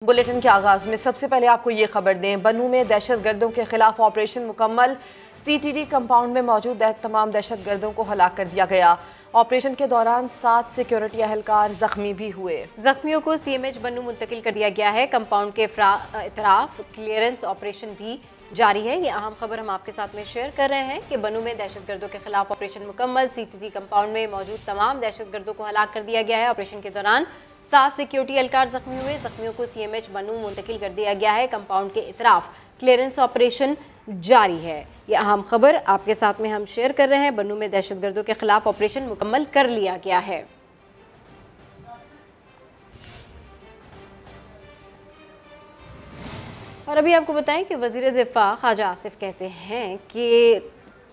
Bulletin के आगाज में सबसे पहले आपको ये खबर दें, बन्नू में दहशत गर्दों के खिलाफ ऑपरेशन मुकम्मल। CTD कंपाउंड में मौजूद तमाम दहशत गर्दों को हलाक कर दिया गया। ऑपरेशन के दौरान 7 सिक्योरिटी एहलकार जख्मी भी हुए। जख्मियों को CMH बन्नू मुंतकिल कर दिया गया है। कंपाउंड के इतराफ क्लियरेंस ऑपरेशन भी जारी है। ये अहम खबर हम आपके साथ में शेयर कर रहे हैं कि बन्नू में दहशत गर्दों के खिलाफ ऑपरेशन मुकम्मल। CTD कंपाउंड में मौजूद तमाम दहशत गर्दों को हलाक कर दिया गया है। ऑपरेशन के दौरान 7 सिक्योरिटी एहलकार जख्मी हुए। जख्मियों को CMH बन्नू मुंतकिल कर दिया गया है। कंपाउंड के इतराफ क्लियरेंस ऑपरेशन जारी है। ये अहम खबर आपके साथ में हम शेयर कर रहे हैं। बन्नू में दहशतगर्दों के खिलाफ ऑपरेशन मुकम्मल कर लिया गया है। और अभी आपको बताएं कि वज़ीर दिफा ख्वाजा आसिफ कहते हैं कि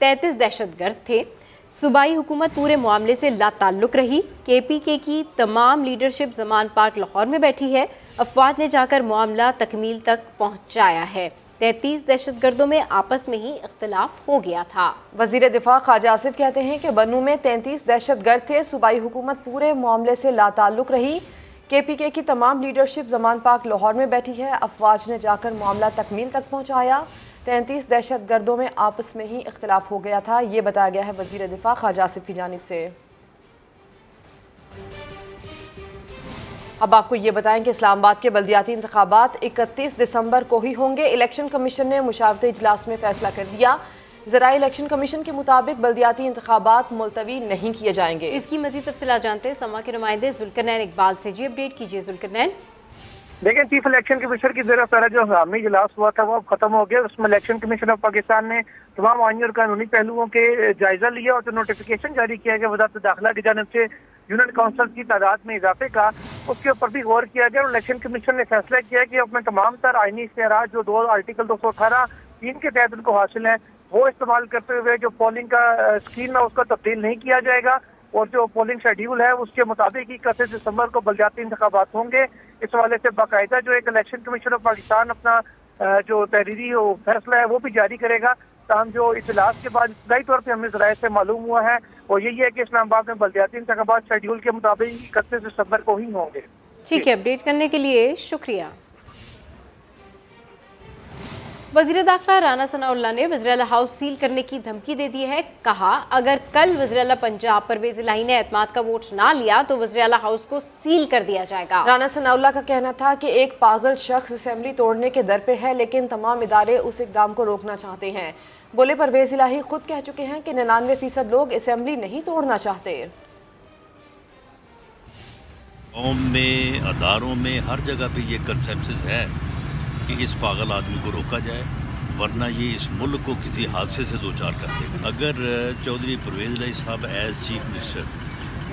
33 दहशतगर्द थे। सूबाई हुकूमत पूरे मामले से लाताल्लुक रही। KPK की तमाम लीडरशिप जमान पार्क लाहौर में बैठी है। अफवाज ने जाकर मामला तकमील तक पहुँचाया है। 33 दहशतगर्दों में आपस में ही इख्तिलाफ हो गया था। वज़ीर दिफा ख्वाजा आसिफ कहते हैं कि बन्नू में 33 दहशतगर्द थे। सूबाई हुकूमत पूरे मामले से लाताल्लुक रही। KPK की तमाम लीडरशिप जमान पार्क लाहौर में बैठी है। अफवाज ने जाकर मामला तकमील तक पहुँचाया। 33 दहशतगर्दों में आपस में ही इख्तिलाफ हो गया था। ये बताया गया है वज़ीर दिफा ख्वाजा आसिफ की जानिब से। अब आपको ये बताएं कि इस्लामाबाद के बल्दियाती इंतखाबात 31 दिसंबर को ही होंगे। इलेक्शन कमीशन ने मुशावरती इजलास में फैसला कर दिया। ज़राए इलेक्शन कमीशन के मुताबिक बल्दियाती इंतखाबात मुलतवी नहीं किए जाएंगे। इसकी मज़ीद तफसीलात जानते हैं समा के नुमाइंदे जुल्करनैन इकबाल से। जी अपडेट कीजिए जुल्करनैन। लेकिन चीफ इलेक्शन कमीशनर की ज़रा पहला जो हंगामी इजलास हुआ था वो अब खत्म हो गया। उसमें इलेक्शन कमीशन ऑफ पाकिस्तान ने तमाम आईनी और कानूनी पहलुओं के जायजा लिया और जो नोटिफिकेशन जारी किया गया वज़ारत दाखिला की जानिब से यूनियन काउंसिल की तादाद में इजाफे का, उसके ऊपर भी गौर किया गया और इलेक्शन कमीशन ने फैसला किया कि अपने तमाम तर आईनी इख्तियारात जो आर्टिकल 218(3) के तहत उनको हासिल है वो इस्तेमाल करते हुए जो पोलिंग का स्कीम है उसका तब्दील नहीं किया जाएगा और जो पोलिंग शेड्यूल है उसके मुताबिक 31 दिसंबर को बल्दियाती इंतखाबात होंगे। इस हवाले से बाकायदा जो एक इलेक्शन कमीशन ऑफ पाकिस्तान अपना जो तहरीरी फैसला है वो भी जारी करेगा। ताहम जो इजलास के बाद इब्तदाई तौर पर हमें ज़राए से मालूम हुआ है वो यही है कि इस्लामाबाद में बल्दियाती इंतखाबात शेड्यूल के मुताबिक 31 दिसंबर को ही होंगे। ठीक है, अपडेट करने के लिए शुक्रिया। वज़ीर दाखिला राना सनाउल्लाह ने वज़ीर हाउस सील करने की धमकी दे दी है। कहा अगर कल वज़ीर पंजाब परवेज़ इलाही ने एतमाद का वोट ना लिया तो वज़ीर हाउस को सील कर दिया जाएगा। राना सनाउल्लाह का कहना था कि एक पागल शख्स असेंबली तोड़ने के दर पे है लेकिन तमाम इदारे उस इक़दाम को रोकना चाहते हैं। बोले परवेज़ इलाही खुद कह चुके हैं कि 99% लोग असेंबली नहीं तोड़ना चाहते। कौम में, अदारों में, हर जगह पे ये कंसेंसस है कि इस पागल आदमी को रोका जाए वरना ये इस मुल्क को किसी हादसे से दो चार कर देगा। अगर चौधरी परवेज़ इलाही साहब एज चीफ मिनिस्टर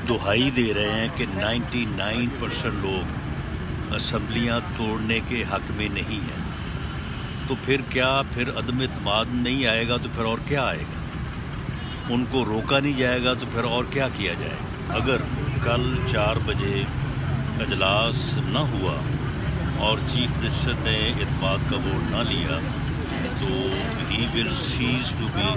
दुहाई दे रहे हैं कि 99% लोग असम्बलियाँ तोड़ने के हक में नहीं हैं तो फिर क्या, फिर अदम इत्माद नहीं आएगा तो फिर और क्या आएगा? उनको रोका नहीं जाएगा तो फिर और क्या किया जाएगा? अगर कल 4 बजे अजलास न हुआ और चीफ मिनिस्टर ने इत्माद का वोट ना लिया तो he will cease to be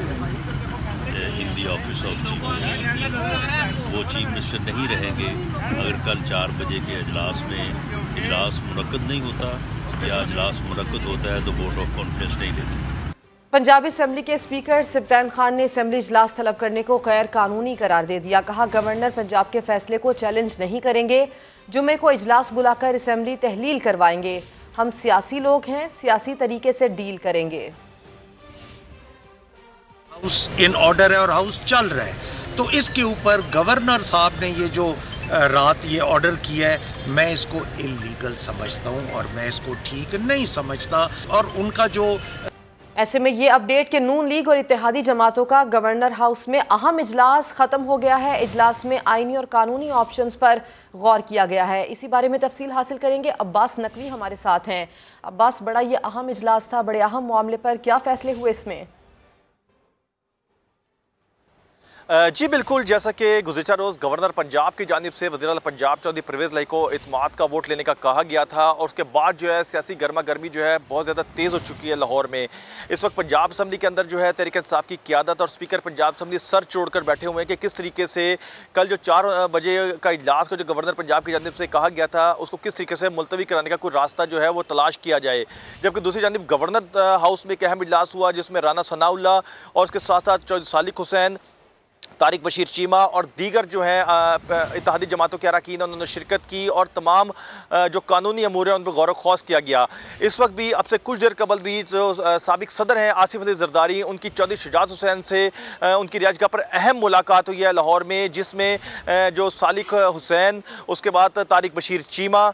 in the office of chief minister. वो चीफ मिनिस्टर नहीं रहेंगे अगर कल 4 बजे के अजलास में इजलास मुनक्कद नहीं होता या अजलास मुनक्कद होता है तो वोट ऑफ कॉन्फिडेंस नहीं लेते। पंजाब असेंबली के स्पीकर सिब्तान खान ने असेंबली इजलास तलब करने को गैर कानूनी करार दे दिया। कहा गवर्नर पंजाब के फैसले को चैलेंज नहीं करेंगे। जुमे को इजलास बुलाकर असेंबली तहलील करवाएंगे। हम सियासी लोग हैं, सियासी तरीके से डील करेंगे। हाउस इन ऑर्डर है और हाउस चल रहा है तो इसके ऊपर गवर्नर साहब ने ये जो रात ये ऑर्डर किया है मैं इसको इल्लीगल समझता हूँ और मैं इसको ठीक नहीं समझता। और उनका जो ऐसे में ये अपडेट कि नून लीग और इत्तेहादी जमातों का गवर्नर हाउस में अहम इजलास खत्म हो गया है। इजलास में आईनी और कानूनी ऑप्शंस पर गौर किया गया है। इसी बारे में तफसील हासिल करेंगे। अब्बास नकवी हमारे साथ हैं। अब्बास, बड़ा ये अहम इजलास था, बड़े अहम मामले पर क्या फैसले हुए इसमें? जी बिल्कुल, जैसा कि गुज़िश्ता रोज़ गवर्नर पंजाब की जानिब से वज़ीर आला पंजाब चौधरी परवेज़ लाई को इत्मीनान का वोट लेने का कहा गया था और उसके बाद जो है सियासी गर्मा गर्मी जो है बहुत ज़्यादा तेज़ हो चुकी है लाहौर में। इस वक्त पंजाब असम्बली के अंदर जो है तहरीक इंसाफ की क़यादत और स्पीकर पंजाब असम्बली सर छोड़कर बैठे हुए हैं कि किस तरीके से कल जो 4 बजे का इजलास को जो गवर्नर पंजाब की जानिब से कहा गया था उसको किस तरीके से मुलतवी कराने का कोई रास्ता जो है वो तलाश किया जाए। जबकि दूसरी जानिब गवर्नर हाउस में एक अहम इजलास हुआ जिसमें राना सनाउल्लाह और उसके साथ साथ चौधरी सालिक हुसैन, तारिक बशीर चीमा और दीगर जो हैं इत्तेहादी जमातों के अरकान उन्होंने शिरकत की और तमाम जो कानूनी अमूर हैं उन पर गौर ख़ौस किया गया। इस वक्त भी अब से कुछ देर कबल भी जो साबिक सदर हैं आसिफ अली जरदारी, उनकी चौधरी शुजात हुसैन से उनकी रिहाइशगाह पर अहम मुलाकात हुई है लाहौर में, जिसमें जो सालिक हुसैन, उसके बाद तारिक बशीर चीमा,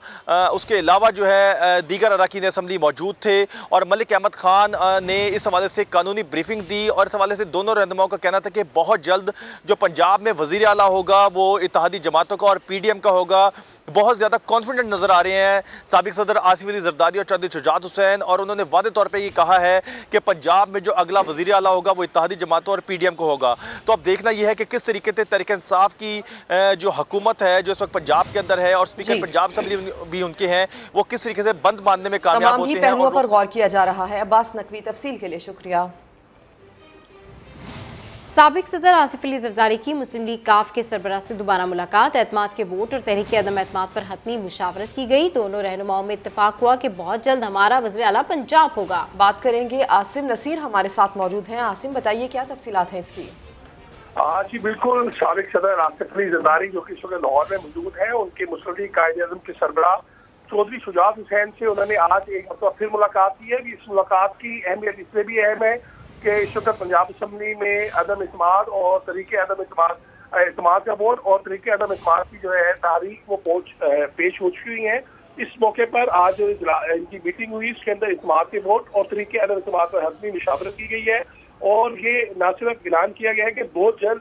उसके अलावा जो है दीगर अरकान असम्बली मौजूद थे और मलिक अहमद ख़ान ने इस हवाले से कानूनी ब्रीफिंग दी और इस हवाले से दोनों रहनुमाओं का कहना था कि बहुत जल्द जो पंजाब में वज़ीर आला होगा वो इत्तेहादी जमातों का और PDM का होगा। बहुत ज़्यादा कॉन्फिडेंट नज़र आ रहे हैं साबिक सदर आसिफ अली जरदारी और चौधरी शुजात हुसैन और उन्होंने वादे तौर पे ये कहा है कि पंजाब में जो अगला वज़ीर आला होगा वो इत्तेहादी जमातों और PDM को होगा। तो अब देखना यह है कि किस तरीके से तहरीक इंसाफ की जो हुकूमत है जो इस वक्त पंजाब के अंदर है और स्पीकर पंजाब असम्बली भी उनके हैं वो किस तरीके से बंद मानने में कामयाब होते हैं। पहलुओं पर गौर किया जा रहा है। अब्बास नकवी तफसील के लिए शुक्रिया। साबिक सदर आसिफ अली जरदारी की मुस्लिम लीग काफ के सरबराह से दोबारा मुलाकात, एतमाद के वोट और तहरीक अदम एतमाद पर हतमी मुशावरत की गई। दोनों रहनुमाओं में इत्तेफाक हुआ कि बहुत जल्द हमारा वज़ीर आला पंजाब होगा। बात करेंगे आसिम नसीर हमारे साथ मौजूद हैं। आसिम बताइए क्या तफसीलात हैं इसकी। जी बिल्कुल, साबिक सदर आसिफ अली जरदारी जो कि इस वक्त लाहौर में मौजूद है, उनके मुस्लिम लीग कायदे-ए-आज़म के सरबराह चौधरी शुजात हुसैन से उन्होंने आज एक मरतबा फिर मुलाकात की है। इस मुलाकात की अहमियत इसलिए भी अहम है कि इस वक्त पंजाब असम्बली में अदम इत्मीनान और तरीके अदम इत्मीनान का वोट और तरीके अदम इत्मीनान की जो है तारीख वो पेश हो चुकी हुई है। इस मौके पर आज जो इनकी मीटिंग हुई इसके अंदर इत्मीनान के वोट और तरीके अदम इत्मीनान पर हतमी मुशावरत की गई है और ये न सिर्फ ऐलान किया गया है कि बहुत जल्द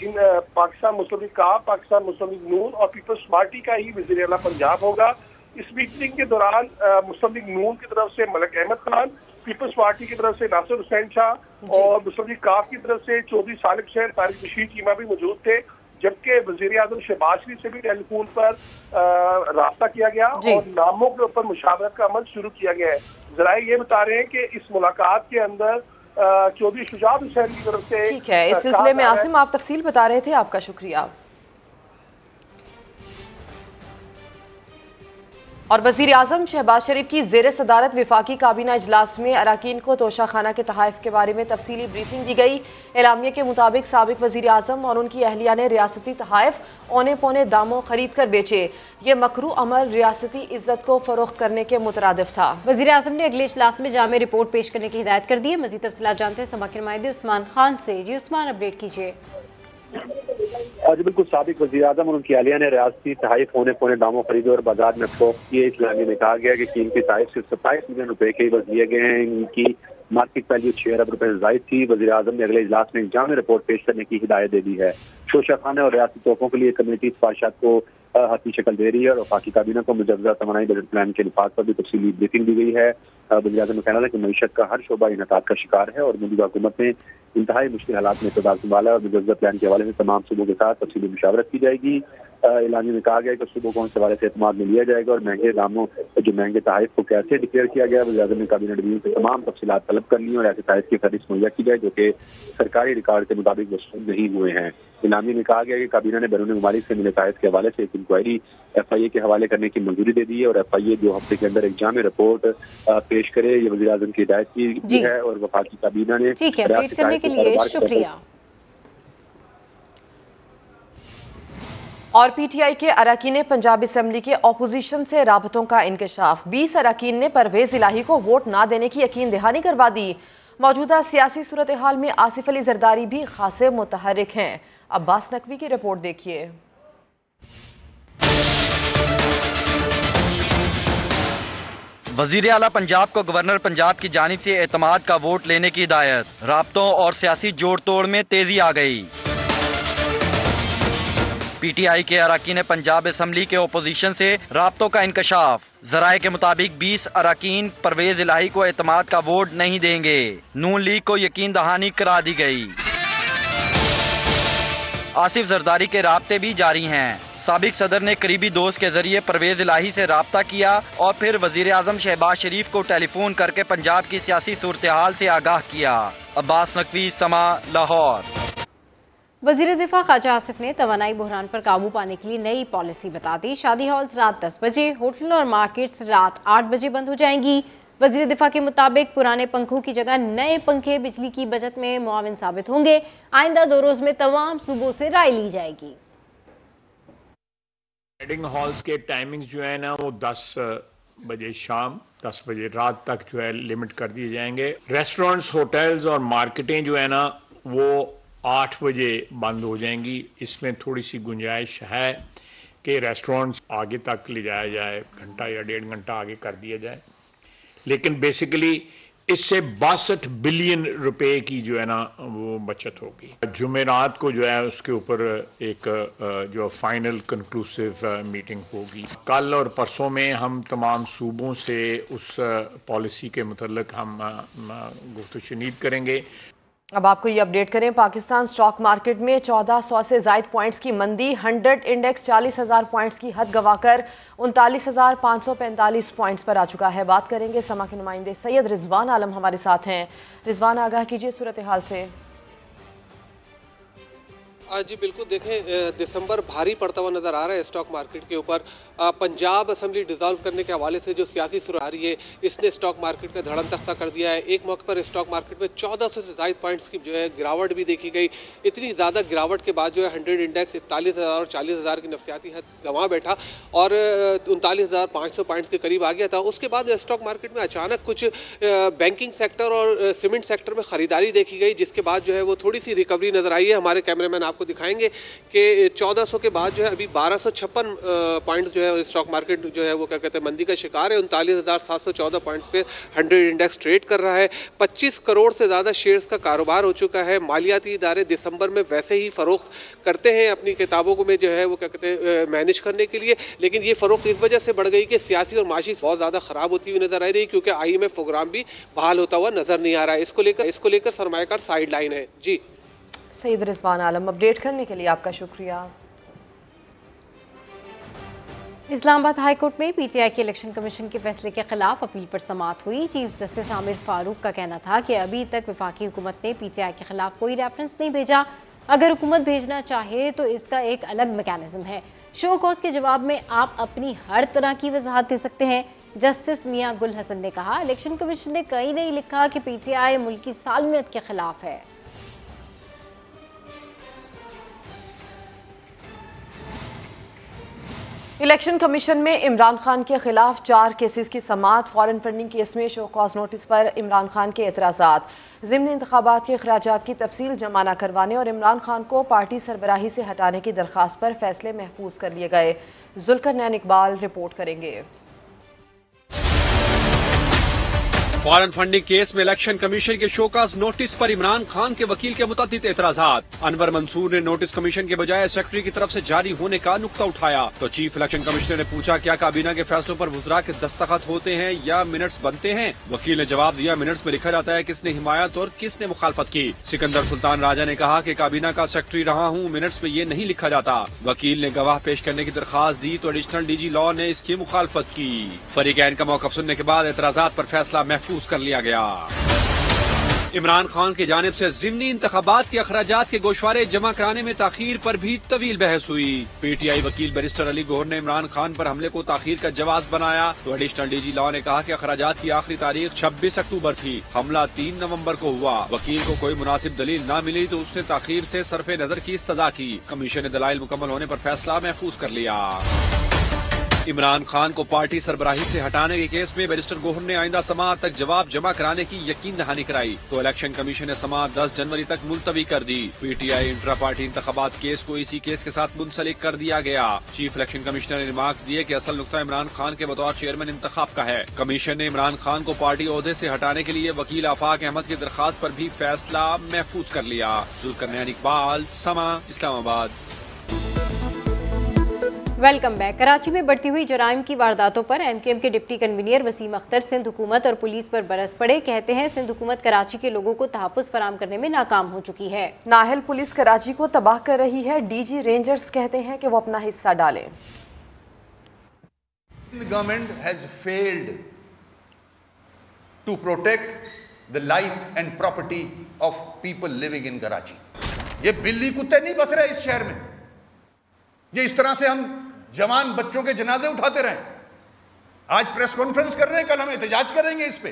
इन पाकिस्तान मुस्लिम लीग काफ, पाकिस्तान मुस्लिम लीग नून और पीपल्स पार्टी का ही वज़ीर आला पंजाब होगा। इस मीटिंग के दौरान मुस्लिम लीग नून की तरफ से मलिक अहमद खान, पीपल्स पार्टी की तरफ से नासिर हुसैन शाह और मुस्लिम लीग काफ की तरफ से चौधरी सालिक हुसैन, तारिक बशीर चीमा भी मौजूद थे। जबकि वज़ीर आज़म शहबाज शरीफ से भी टेलीफोन पर राब्ता किया गया और नामों के ऊपर मुशावरत का अमल शुरू किया गया है। ज़राए ये बता रहे हैं कि इस मुलाकात के अंदर चौधरी शुजात हुसैन की तरफ से ठीक है। इस सिलसिले में आसिम आप तफसील बता रहे थे, आपका शुक्रिया। और वज़ीर आज़म शहबाज शरीफ की ज़ेर सदारत विफाकी काबीना इजलास में अरकान को तोशाखाना के तहाइफ के बारे में तफसीली ब्रीफिंग दी गई। एलामिया के मुताबिक साबिक वज़ीर आज़म और उनकी अहलिया ने रियासती तहाइफ औने पौने दामों खरीद कर बेचे। ये मकरू अमल रियासती इज्जत को फरोख्त करने के मुतरादिफ था। वज़ीर आज़म ने अगले इजलास में जामे रिपोर्ट पेश करने की हिदायत कर दी है। मज़ीद तफसीलात जानते हैं समा के नुमाइंदे उस्मान खान से। जी उस्मान, अपडेट कीजिए। जी बिल्कुल, साबिक वज़ीर आज़म और उनकी अहलिया ने रियासती तहाइफ होने पौने दामों खरीदे और बाजार में फरोख्त किए। इस्लामी में कहा गया कि कीमती तहाइफ सिर्फ 27 मिलियन रुपए के बस दिए गए हैं। इनकी मार्केट वैल्यू 6 अरब रुपए से जायद थी। वज़ीर आज़म ने अगले इजलास में जामे रिपोर्ट पेश करने की हिदायत दे दी है। शोशाखाने और रियासती तोहफों के लिए कमेटी सिफारिशात को हतमी शक्ल दे रही है और वफाकी काबीना को मुजव्वज़ा तमन्नाई बजट प्लान के निफाज पर भी तफसीली ब्रीफिंग दी गई है। वज़ीर आज़म ने कहना है कि मईशत का हर शोबा इन्हताद का शिकार है और मौजूदा हुकूमत ने इंतहाई मुश्किल हालात में इक़्तिदार संभाला है और मुजव्वज़ा प्लान के हवाले से तमाम सूबों के साथ तफसीली मुशावरत की जाएगी। ऐलानी में कहा गया कि सूबों को उस हवाले से एतमाद में लिया जाएगा और महंगे दामों जो महंगे तहाइफ को कैसे डिक्लेयर किया गया। वज़ीर आज़म ने काबीना डिवीजन से तमाम तफसीलात तलब कर ली और ऐसे तहाइफ की फहरिस्त मुहैया की जाए जो कि सरकारी रिकॉर्ड के मुताबिक वसूल नहीं हुए हैं। इलामी में कहा गया कि काबीना ने बैरून ममालिक से मिले तहाइफ के हवाले से एक इंक्वायरी FIA के हवाले करने की मंजूरी दे दी है और FIA 2 हफ्ते के अंदर एक जामे रिपोर्ट पेश करे। ये वज़ीर आज़म की हिदायत की है और वफाकी काबीना ने ठीक है, अपडेट करने के लिए शुक्रिया। और PTI के अरकान पंजाब असम्बली के अपोजिशन से राबतों का इंकशाफ। 20 अरकान ने परवेज इलाही को वोट ना देने की यकीन दहानी करवा दी। मौजूदा सियासी सूरत हाल में आसिफ अली जरदारी भी खासे मुतहर्रिक हैं। अब्बास नकवी की रिपोर्ट देखिए। वज़ीर आला पंजाब को गवर्नर पंजाब की जानिब से एतमाद का वोट लेने की हिदायत। राब्तों और सियासी जोड़ तोड़ में तेजी आ गई। PTI के अरकान पंजाब असम्बली के अपोजिशन से राब्तों का इंकशाफ। ज़राए के मुताबिक 20 अरकान परवेज इलाही को एतमाद का वोट नहीं देंगे। नून लीग को यकीन दहानी करा दी गई। आसिफ जरदारी के राब्ते भी जारी हैं। साबिक सदर ने करीबी दोस्त के जरिए परवेज इलाही से राब्ता किया और फिर वजीर आजम शहबाज शरीफ को टेलीफोन करके पंजाब की सियासी सूरत हाल से आगाह किया। अब्बास नकवी, समा, लाहौर। वजीर दिफा ख्वाजा आसिफ ने तवानाई बहरान पर काबू पाने के लिए नई पॉलिसी बता दी। शादी हॉल्स रात 10 बजे, होटल और मार्केट्स रात 8 बजे बंद हो जाएंगी। वजीर दिफा के मुताबिक पुराने पंखों की जगह नए पंखे बिजली की बचत में मुआविन साबित होंगे। आइंदा 2 रोज में तमाम सूबों से राय ली जाएगी। वेडिंग हॉल्स के टाइमिंग जो है ना वो 10 बजे शाम 10 बजे रात तक जो है लिमिट कर दिए जाएंगे। रेस्टोरेंट्स, होटल्स और मार्केटें जो है ना वो 8 बजे बंद हो जाएंगी। इसमें थोड़ी सी गुंजाइश है कि रेस्टोरेंट्स आगे तक ले जाया जाए, घंटा या 1.5 घंटा आगे कर दिया जाए, लेकिन बेसिकली इससे 62 बिलियन रुपए की जो है ना वो बचत होगी। जुमेरात को जो है उसके ऊपर एक जो फाइनल कंक्लूसिव मीटिंग होगी। कल और परसों में हम तमाम सूबों से उस पॉलिसी के मुतल्लिक हम गुफ्तशुनीद करेंगे। अब आपको ये अपडेट करें, पाकिस्तान स्टॉक मार्केट में 1400 से ज़ायद पॉइंट्स की मंदी। 100 इंडेक्स 40,000 पॉइंट्स की हद गंवाकर 39,545 पॉइंट्स पर आ चुका है। बात करेंगे समा के नुमाइंदे सैयद रिजवान आलम हमारे साथ हैं। रिजवान, आगाह कीजिए सूरत हाल से। जी बिल्कुल, देखें दिसंबर भारी पड़ता हुआ नज़र आ रहा है स्टॉक मार्केट के ऊपर। पंजाब असेंबली डिसॉल्व करने के हवाले से जो सियासी सुराह आ रही है इसने स्टॉक मार्केट का धड़म तख्ता कर दिया है। एक मौके पर स्टॉक मार्केट में 1400 से ज़ायद पॉइंट्स की जो है गिरावट भी देखी गई। इतनी ज़्यादा गिरावट के बाद जो है 100 इंडेक्स 41,000 और 40,000 की नफसियाती हद गंवा बैठा और 39,500 पॉइंट्स के करीब आ गया था। उसके बाद स्टॉक मार्केट में अचानक कुछ बैंकिंग सेक्टर और सीमेंट सेक्टर में ख़रीदारी देखी गई, जिसके बाद जो है वो थोड़ी सी रिकवरी नज़र आई है। हमारे कैमरामैन आपको दिखाएंगे कि 1400 के बाद जो है अभी 1256 पॉइंट जो है स्टॉक मार्केट जो है वो क्या कहते हैं मंदी का शिकार है। 39,714 पॉइंट्स पे 100 इंडेक्स ट्रेड कर रहा है। 25 करोड़ से ज़्यादा शेयर्स का कारोबार हो चुका है। मालियाती इदारे दिसंबर में वैसे ही फ़रोख्त करते हैं अपनी किताबों को में जो है वो क्या कहते हैं मैनेज करने के लिए, लेकिन ये फ़रोख्त इस वजह से बढ़ गई कि सियासी और माशी बहुत ज़्यादा ख़राब होती हुई नज़र आ रही, क्योंकि IMF प्रोग्राम भी बहाल होता हुआ नज़र नहीं आ रहा है। इसको लेकर सरमायाकार साइड लाइन है। जी सैयद रिजवान आलम, अपडेट करने के लिए आपका शुक्रिया। इस्लामाबाद हाई कोर्ट में PTI के इलेक्शन कमीशन के फैसले के खिलाफ अपील पर समाअत हुई। चीफ जस्टिस आमिर फारूक का कहना था कि अभी तक वफाकी हुकूमत ने PTI के खिलाफ कोई रेफरेंस नहीं भेजा। अगर हुकूमत भेजना चाहे तो इसका एक अलग मैकेनिज्म है। शो कॉज के जवाब में आप अपनी हर तरह की वजाहत दे सकते हैं। जस्टिस मियां गुल हसन ने कहा, इलेक्शन कमीशन ने कहीं नहीं लिखा कि PTI मुल्क की सालमियत के खिलाफ है। इलेक्शन कमीशन में इमरान खान के खिलाफ 4 केसेस की समाअत। फॉरेन फंडिंग केस में शो कॉज नोटिस पर इमरान खान के एतराज़ात, ज़िमनी इंतखाबात के अखराजात की तफसील जमा न करवाने और इमरान खान को पार्टी सरबराही से हटाने की दरख्वास्त पर फैसले महफूज कर लिए गए। जुल्करनैन इकबाल रिपोर्ट करेंगे। फॉरेन फंडिंग केस में इलेक्शन कमीशन के शोकाज नोटिस पर इमरान खान के वकील के मुतअद्दिद एतराजात। अनवर मंसूर ने नोटिस कमीशन के बजाय सेक्रेटरी की तरफ से जारी होने का नुक्ता उठाया तो चीफ इलेक्शन कमिश्नर ने पूछा, क्या काबीना के फैसलों पर वुज़रा के दस्तखत होते हैं या मिनट्स बनते हैं? वकील ने जवाब दिया, मिनट्स में लिखा जाता है किसने हिमायत और किसने मुखालफत की। सिकंदर सुल्तान राजा ने कहा कि काबीना का सेक्रेटरी रहा हूँ, मिनट्स में ये नहीं लिखा जाता। वकील ने गवाह पेश करने की दरखास्त दी तो एडिशनल DG लॉ ने इसकी मुखालफत की। फरीकैन का मौक़िफ़ सुनने के बाद एतराजात पर फैसला महफूज कर लिया गया। इमरान खान की जानिब से ज़िमनी इंतखाबात के अखराजात के गोशवारे जमा कराने में ताखीर पर भी तवील बहस हुई। PTI वकील बैरिस्टर अली गौहर ने इमरान खान पर हमले को ताखीर का जवाब बनाया तो एडिशनल DG लॉ ने कहा कि अखराजात की आखिरी तारीख 26 अक्टूबर थी, हमला 3 नवंबर को हुआ। वकील को कोई मुनासिब दलील न मिली तो उसने ताखीर से सरफे नजर की इस्तदा की। कमीशन ने दलाइल मुकम्मल होने पर फैसला महफूज कर लिया। इमरान खान को पार्टी सरबराही से हटाने के केस में बैरिस्टर गौहर ने आइंदा समाअत तक जवाब जमा कराने की यकीन दहानी कराई तो इलेक्शन कमीशन ने समाअत 10 जनवरी तक मुलतवी कर दी। PTI इंट्रा पार्टी इंतखाबात केस को इसी केस के साथ मुंसलिक कर दिया गया। चीफ इलेक्शन कमिश्नर ने रिमार्क्स दिए कि असल नुक्ता इमरान खान के बतौर चेयरमैन इंतखाब का है। कमीशन ने इमरान खान को पार्टी ओहदे से हटाने के लिए वकील आफाक अहमद की दरखास्त पर भी फैसला महफूज कर लिया। जुल्करनैन इकबाल, समा, इस्लामाबाद। Welcome back. कराची में बढ़ती हुई जराइम की वारदातों पर MQM के डिप्टी कन्वीनर वसीम अख्तर सिंध हुकूमत और पुलिस पर बरस पड़े। कहते हैं सिंध हुकूमत कराची के लोगों को तहफ़्फ़ुज़ फराहम करने में नाकाम हो चुकी है। नाहल पुलिस कराची को तबाह कर रही है। DG रेंजर्स कहते हैं कि वो अपना हिस्सा डालें। Government has failed to protect the life and property of people living in Karachi. ये बिल्ली कुत्ते नहीं बस रहे इस शहर में। ये इस तरह से हम जवान बच्चों के जनाजे उठाते रहे। आज प्रेस कॉन्फ्रेंस कर रहे हैं, कल हम एहतजाज करेंगे इस पे।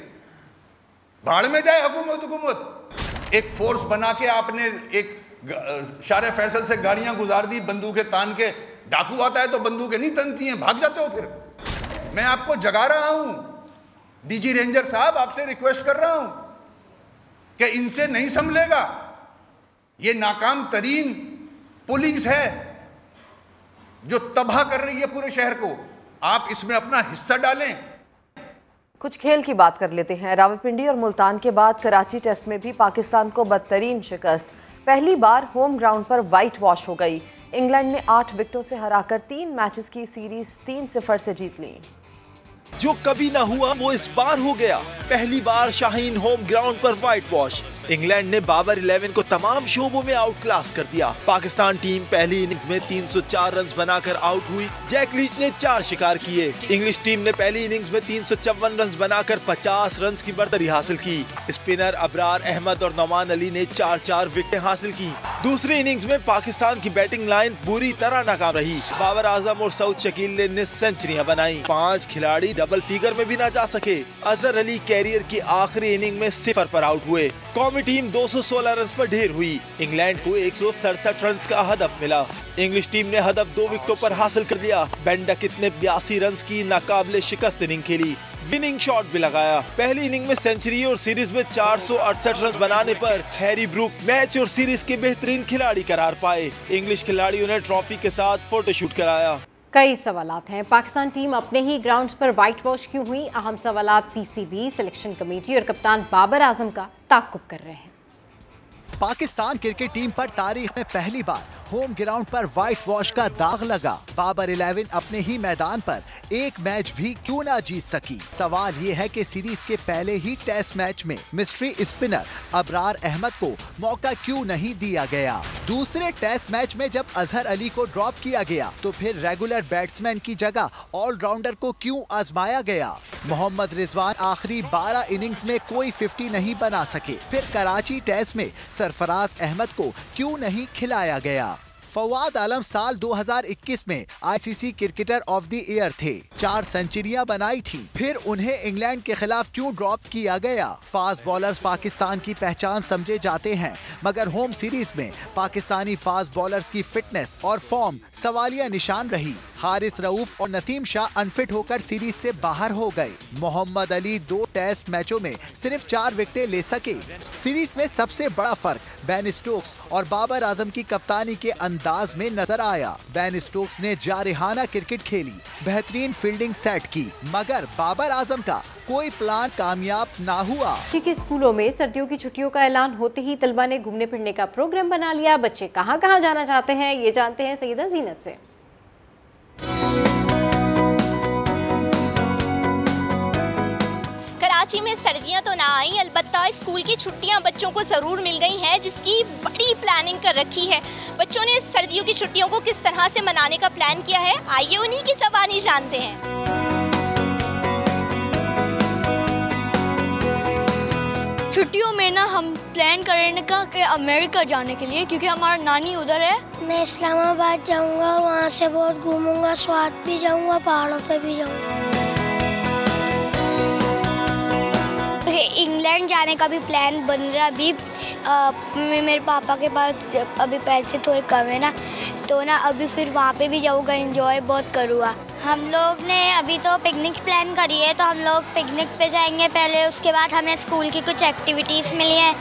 भाड़ में जाए हुकूमत। एक फोर्स बना के आपने एक शारे फैसल से गाड़ियां गुजार दी, बंदूकें तान के। डाकू आता है तो बंदूकें नहीं तनती हैं, भाग जाते हो। फिर मैं आपको जगा रहा हूं, DG रेंजर साहब, आपसे रिक्वेस्ट कर रहा हूं कि इनसे नहीं संभलेगा। ये नाकाम तरीन पुलिस है जो तबाह कर रही है पूरे शहर को। आप इसमें अपना हिस्सा डालें। कुछ खेल की बात कर लेते हैं। रावलपिंडी और मुल्तान के बाद कराची टेस्ट में भी पाकिस्तान को बदतरीन शिकस्त। पहली बार होम ग्राउंड पर वाइट वॉश हो गई। इंग्लैंड ने 8 विकेटों से हराकर 3 मैचेस की सीरीज 3-0 से जीत ली। जो कभी ना हुआ वो इस बार हो गया। पहली बार शाहीन होम ग्राउंड पर व्हाइट वॉश। इंग्लैंड ने बाबर 11 को तमाम शोबों में आउट क्लास कर दिया। पाकिस्तान टीम पहली इनिंग्स में 304 रन बनाकर आउट हुई। जैक लीच ने 4 शिकार किए। इंग्लिश टीम ने पहली इनिंग्स में 354 रन बनाकर 50 रन की बर्तरी हासिल की। स्पिनर अबरार अहमद और नौमान अली ने 4-4 विकेटें हासिल की। दूसरी इनिंग्स में पाकिस्तान की बैटिंग लाइन बुरी तरह नाकाम रही। बाबर आजम और सऊद शकील ने सेंचुरियां बनाई। 5 खिलाड़ी डबल फिगर में भी ना जा सके। अजहर अली कैरियर की आखिरी इनिंग में 0 पर आउट हुए। कौमी टीम 216 रन पर ढेर हुई। इंग्लैंड को 167 रन का हदफ मिला। इंग्लिश टीम ने हदफ 2 विकेटों पर हासिल कर लिया। बेंडकिट ने 82 रन की नाकाबिले शिकस्त इनिंग खेली। विनिंग शॉट भी लगाया। पहली इनिंग में सेंचुरी और सीरीज में 468 रन बनाने पर हैरी ब्रूक मैच और सीरीज के बेहतरीन खिलाड़ी करार पाए। इंग्लिश खिलाड़ियों ने ट्रॉफी के साथ फोटोशूट कराया। कई सवालात हैं। पाकिस्तान टीम अपने ही ग्राउंड्स पर व्हाइट वॉश क्यों हुई? अहम सवालात PCB, सिलेक्शन कमेटी और कप्तान बाबर आजम का ताक़ुब कर रहे हैं। पाकिस्तान क्रिकेट टीम पर तारीख में पहली बार होम ग्राउंड पर व्हाइट वॉश का दाग लगा। बाबर 11 अपने ही मैदान पर एक मैच भी क्यों ना जीत सकी। सवाल ये है कि सीरीज के पहले ही टेस्ट मैच में मिस्ट्री स्पिनर अबरार अहमद को मौका क्यों नहीं दिया गया। दूसरे टेस्ट मैच में जब अजहर अली को ड्रॉप किया गया तो फिर रेगुलर बैट्समैन की जगह ऑलराउंडर को क्यों आजमाया गया। मोहम्मद रिजवान आखिरी 12 इनिंग्स में कोई 50 नहीं बना सके। फिर कराची टेस्ट में सरफराज अहमद को क्यों नहीं खिलाया गया। फवाद आलम साल 2021 में ICC cricketer of the year थे। 4 सेंचुरियां बनाई थी। फिर उन्हें इंग्लैंड के खिलाफ क्यों ड्रॉप किया गया। फास्ट बॉलर्स पाकिस्तान की पहचान समझे जाते हैं, मगर होम सीरीज में पाकिस्तानी फास्ट बॉलर्स की फिटनेस और फॉर्म सवालिया निशान रही। हारिस रऊफ और नसीम शाह अनफिट होकर सीरीज से बाहर हो गए। मोहम्मद अली 2 टेस्ट मैचों में सिर्फ 4 विकेटें ले सके। सीरीज में सबसे बड़ा फर्क बेन स्टोक्स और बाबर आजम की कप्तानी के अंदाज में नजर आया। बेन स्टोक्स ने जारिहाना क्रिकेट खेली, बेहतरीन फील्डिंग सेट की, मगर बाबर आजम का कोई प्लान कामयाब ना हुआ। के स्कूलों में सर्दियों की छुट्टियों का ऐलान होते ही तलबा ने घूमने फिरने का प्रोग्राम बना लिया। बच्चे कहां कहां जाना चाहते हैं, ये जानते हैं सईदा जीनत से। कराची में सर्दियां तो ना आई, अलबत्ता स्कूल की छुट्टियां बच्चों को ज़रूर मिल गई हैं, जिसकी बड़ी प्लानिंग कर रखी है। बच्चों ने सर्दियों की छुट्टियों को किस तरह से मनाने का प्लान किया है, आइए उन्हीं की ज़बानी जानते हैं। छुट्टियों में ना हम प्लान करने का कि अमेरिका जाने के लिए, क्योंकि हमारा नानी उधर है। मैं इस्लामाबाद जाऊंगा, वहाँ से बहुत घूमूंगा, स्वाद भी जाऊंगा, पहाड़ों पे भी जाऊंगा। इंग्लैंड जाने का भी प्लान बन रहा। अभी मेरे पापा के पास अभी पैसे थोड़े कम है ना, तो ना अभी फिर वहाँ पे भी जाऊँगा, एंजॉय बहुत करूँगा। हम लोग ने अभी तो पिकनिक प्लान करी है, तो हम लोग पिकनिक पे जाएंगे पहले, उसके बाद हमें स्कूल की कुछ एक्टिविटीज़ मिली हैं।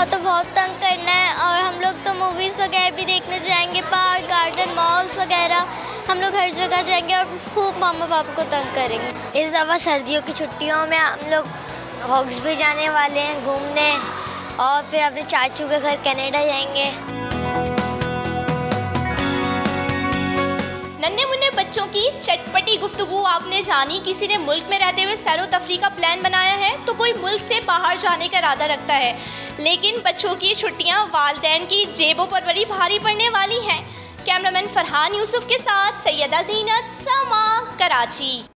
तो बहुत तंग करना है, और हम लोग तो मूवीज़ वगैरह भी देखने जाएंगे, पार्क, गार्डन, मॉल्स वगैरह, हम लोग हर जगह जाएंगे और खूब मामा पापा को तंग करेंगे। इस दफ़ा सर्दियों की छुट्टियों में हम लोग हॉग्स भी जाने वाले हैं घूमने, और फिर अपने चाचू के घर कनाडा जाएंगे। नन्हे मुन्ने बच्चों की चटपटी गुफ्तगू आपने जानी। किसी ने मुल्क में रहते हुए सैरो तफरी का प्लान बनाया है तो कोई मुल्क से बाहर जाने का इरादा रखता है, लेकिन बच्चों की छुट्टियां वालिदैन की जेबों पर बड़ी भारी पड़ने वाली हैं। कैमरामैन फरहान यूसुफ के साथ सैयदा जीनत, समा, कराची।